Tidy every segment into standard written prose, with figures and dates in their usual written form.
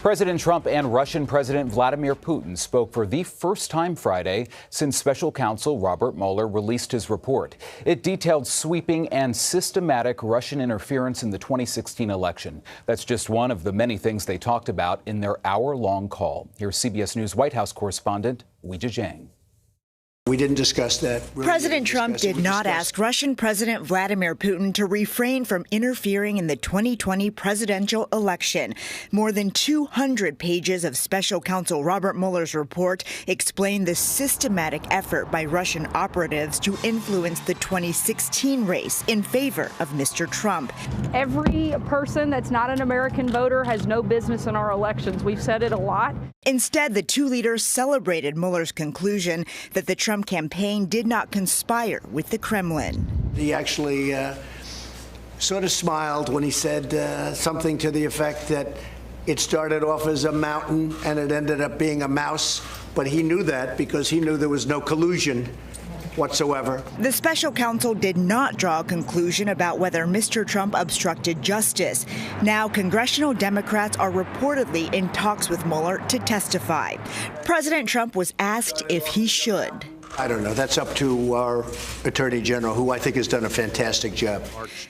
President Trump and Russian President Vladimir Putin spoke for the first time Friday since Special Counsel Robert Mueller released his report. It detailed sweeping and systematic Russian interference in the 2016 election. That's just one of the many things they talked about in their hour-long call. Here's CBS News White House correspondent Weijia Jiang. We didn't discuss that. President Trump did not ask Russian President Vladimir Putin to refrain from interfering in the 2020 presidential election. More than 200 pages of Special Counsel Robert Mueller's report explain the systematic effort by Russian operatives to influence the 2016 race in favor of Mr. Trump. Every person that's not an American voter has no business in our elections. We've said it a lot. Instead, the two leaders celebrated Mueller's conclusion that the Trump campaign did not conspire with the Kremlin. He actually sort of smiled when he said something to the effect that it started off as a mountain and it ended up being a mouse. But he knew that because he knew there was no collusion whatsoever. The special counsel did not draw a conclusion about whether Mr. Trump obstructed justice. Now, congressional Democrats are reportedly in talks with Mueller to testify. President Trump was asked if he should. I don't know. That's up to our Attorney General, who I think has done a fantastic job.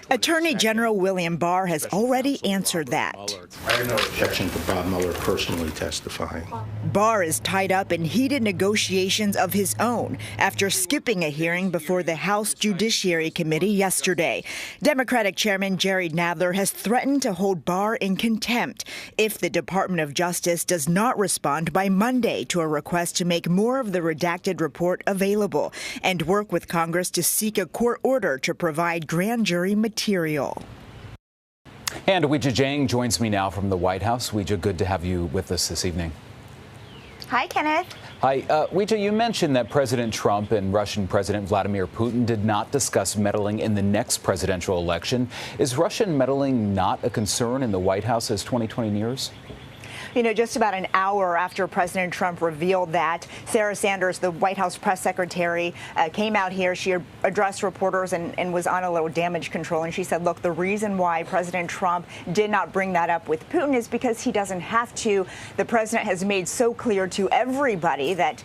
Attorney General William Barr has already answered that. I have no objection to Bob Mueller personally testifying. Barr is tied up in heated negotiations of his own after skipping a hearing before the House Judiciary Committee yesterday. Democratic Chairman Jerry Nadler has threatened to hold Barr in contempt if the Department of Justice does not respond by Monday to a request to make more of the redacted report available and work with Congress to seek a court order to provide grand jury material. And Weijia Jiang joins me now from the White House. Weijia, good to have you with us this evening. Hi, Kenneth. Hi. Weijia, you mentioned that President Trump and Russian President Vladimir Putin did not discuss meddling in the next presidential election. Is Russian meddling not a concern in the White House as 2020 nears? You know, just about an hour after President Trump revealed that, Sarah Sanders, the White House press secretary, came out here. She addressed reporters and was on a little damage control. And she said, look, the reason why President Trump did not bring that up with Putin is because he doesn't have to. The president has made so clear to everybody that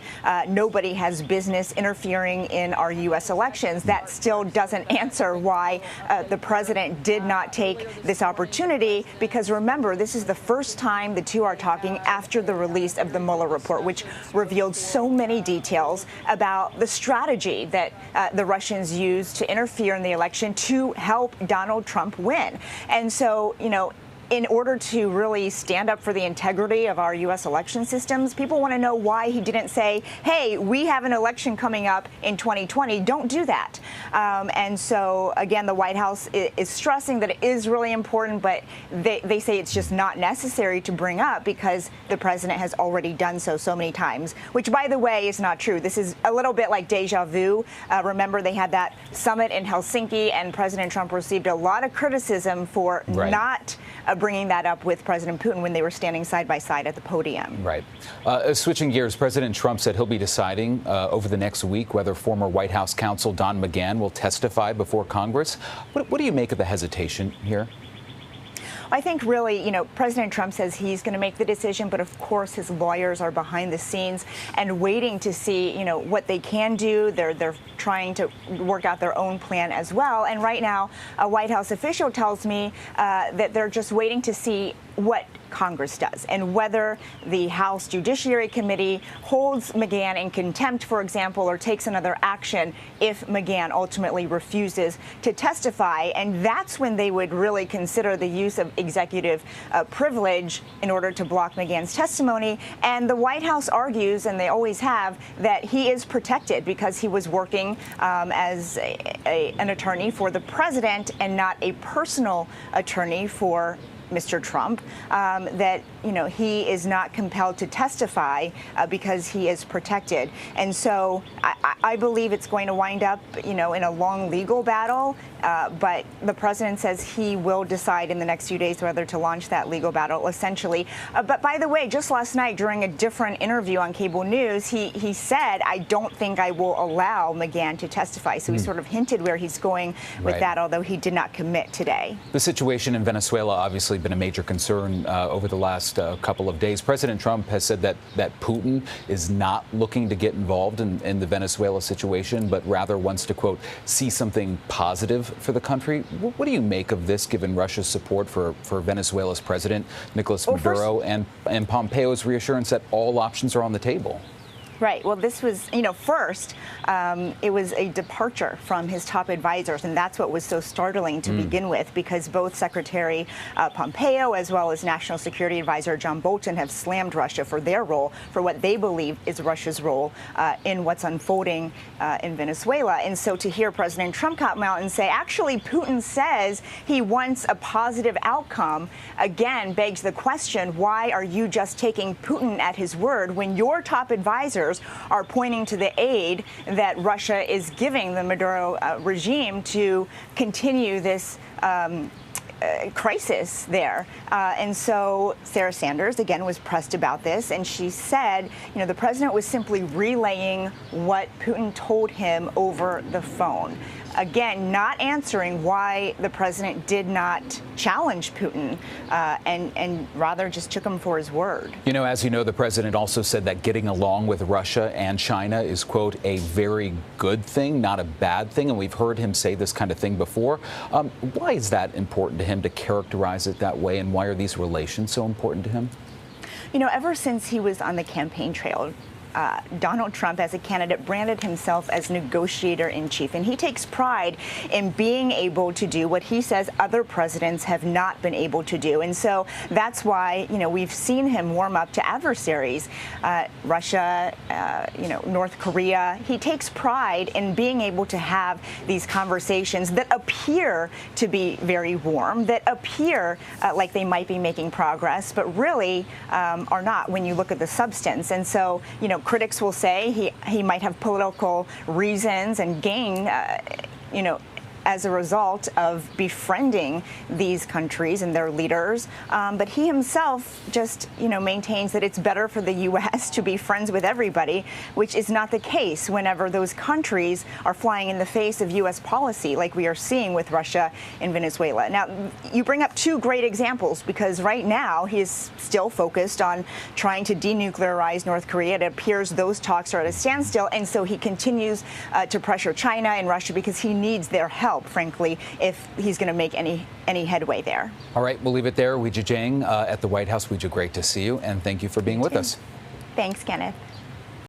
nobody has business interfering in our U.S. elections. That still doesn't answer why the president did not take this opportunity, because remember, this is the first time the two are talking after the release of the Mueller Report, which revealed so many details about the strategy that the Russians used to interfere in the election to help Donald Trump win. And so, you know, in order to really stand up for the integrity of our U.S. election systems, people want to know why he didn't say, hey, we have an election coming up in 2020. Don't do that. And so, again, the White House is stressing that it is really important, but they say it's just not necessary to bring up because the president has already done so many times, which, by the way, is not true. This is a little bit like deja vu. Remember, they had that summit in Helsinki, and President Trump received a lot of criticism for not bringing that up with President Putin when they were standing side by side at the podium. Right. Switching gears, President Trump said he'll be deciding over the next week whether former White House counsel Don McGahn will testify before Congress. What do you make of the hesitation here? I think really, you know, President Trump says he's going to make the decision, but of course his lawyers are behind the scenes and waiting to see, you know, what they can do. They're trying to work out their own plan as well. And right now, a White House official tells me that they're just waiting to see what Congress does and whether the House Judiciary Committee holds McGahn in contempt, for example, or takes another action if McGahn ultimately refuses to testify. And that's when they would really consider the use of executive privilege in order to block McGahn's testimony. And the White House argues, and they always have, that he is protected because he was working as an attorney for the president and not a personal attorney for Mr. Trump, that, you know, he is not compelled to testify because he is protected. And so I believe it's going to wind up, you know, in a long legal battle. But the president says he will decide in the next few days whether to launch that legal battle, essentially. But by the way, just last night during a different interview on cable news, he said, I don't think I will allow McGahn to testify. So he sort of hinted where he's going with that, although he did not commit today. The situation in Venezuela obviously been a major concern over the last couple of days. President Trump has said that Putin is not looking to get involved in the Venezuela situation, but rather wants to, quote, see something positive for the country. What do you make of this, given Russia's support for Venezuela's president, Nicolas Maduro, and Pompeo's reassurance that all options are on the table? Right. Well, this was, first, it was a departure from his top advisors, and that's what was so startling to begin with, because both Secretary Pompeo as well as National Security Advisor John Bolton have slammed Russia for their role, for what they believe is Russia's role in what's unfolding in Venezuela. And so to hear President Trump come out and say, actually, Putin says he wants a positive outcome, again, begs the question, why are you just taking Putin at his word when your top advisors are pointing to the aid that Russia is giving the Maduro regime to continue this crisis there. And so Sarah Sanders, again, was pressed about this, and she said, the president was simply relaying what Putin told him over the phone. Again, not answering why the president did not challenge Putin and rather just took him for his word. As you know, the president also said that getting along with Russia and China is, quote, a very good thing, not a bad thing. And we've heard him say this kind of thing before. Why is that important to him to characterize it that way? And why are these relations so important to him? Ever since he was on the campaign trail, Donald Trump, as a candidate, branded himself as negotiator-in-chief, and he takes pride in being able to do what he says other presidents have not been able to do. And so that's why, we've seen him warm up to adversaries, Russia, North Korea. He takes pride in being able to have these conversations that appear to be very warm, that appear like they might be making progress, but really are not when you look at the substance. And so, critics will say he might have political reasons and gain, as a result of befriending these countries and their leaders. But he himself just, maintains that it's better for the U.S. to be friends with everybody, which is not the case whenever those countries are flying in the face of U.S. policy, like we are seeing with Russia and Venezuela. Now, you bring up two great examples, because right now he is still focused on trying to denuclearize North Korea. It appears those talks are at a standstill, and so he continues to pressure China and Russia because he needs their help, frankly, if he's going to make any headway there. All right, we'll leave it there. Weijia Jiang at the White House. Weijia, great to see you, and thank you for being with us. Thanks, Kenneth.